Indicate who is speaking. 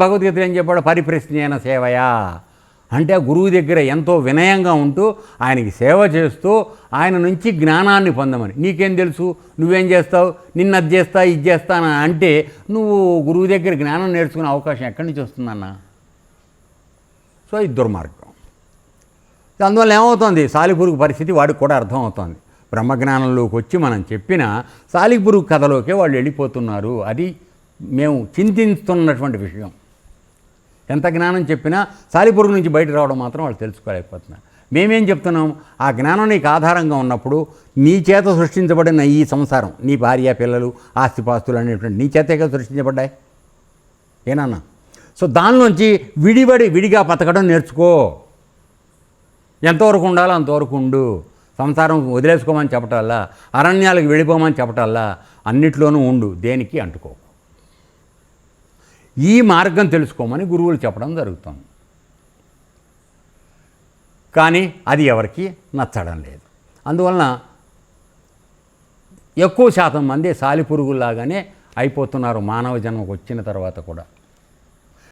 Speaker 1: భగవద్గీత ఏం చెప్పాడు? పరిప్రశ్నేన సేవయా అంటే గురువు దగ్గర ఎంతో వినయంగా ఉంటూ ఆయనకి సేవ చేస్తూ ఆయన నుంచి జ్ఞానాన్ని పొందమని. నీకేం తెలుసు, నువ్వేం చేస్తావు, నిన్న అది చేస్తా ఇది చేస్తానా అంటే నువ్వు గురువు దగ్గర జ్ఞానం నేర్చుకునే అవకాశం ఎక్కడి నుంచి వస్తుందన్నా? సో ఇది దుర్మార్గం. అందువల్ల ఏమవుతుంది, సాలిపురుగు పరిస్థితి వాడికి కూడా అర్థమవుతుంది. బ్రహ్మజ్ఞానంలోకి వచ్చి మనం చెప్పిన సాలిపురుగు కథలోకే వాళ్ళు వెళ్ళిపోతున్నారు. అది మేము చింతిస్తున్నటువంటి విషయం. ఎంత జ్ఞానం చెప్పినా సాలిపురుగు నుంచి బయట రావడం మాత్రం వాళ్ళు తెలుసుకోలేకపోతున్నారు. మేమేం చెప్తున్నాం, ఆ జ్ఞానం నీకు ఆధారంగా ఉన్నప్పుడు నీ చేత సృష్టించబడిన ఈ సంసారం, నీ భార్య పిల్లలు ఆస్తిపాస్తులు అనేటువంటి నీ చేతగా సృష్టించబడ్డాయి ఏనన్నా. సో దానిలోంచి విడిగా బతకడం నేర్చుకో. ఎంతవరకు ఉండాలో అంతవరకు ఉండు. సంసారం వదిలేసుకోమని చెప్పటల్లా, అరణ్యాలకు వెళ్ళిపోమని చెప్పటల్లా, అన్నిట్లోనూ ఉండు, దేనికి అంటుకో. ఈ మార్గం తెలుసుకోమని గురువులు చెప్పడం జరుగుతుంది. కానీ అది ఎవరికి నచ్చడం లేదు. అందువలన ఎక్కువ శాతం మంది సాలిపురుగుల్లాగానే అయిపోతున్నారు మానవ జన్మకు వచ్చిన తర్వాత కూడా.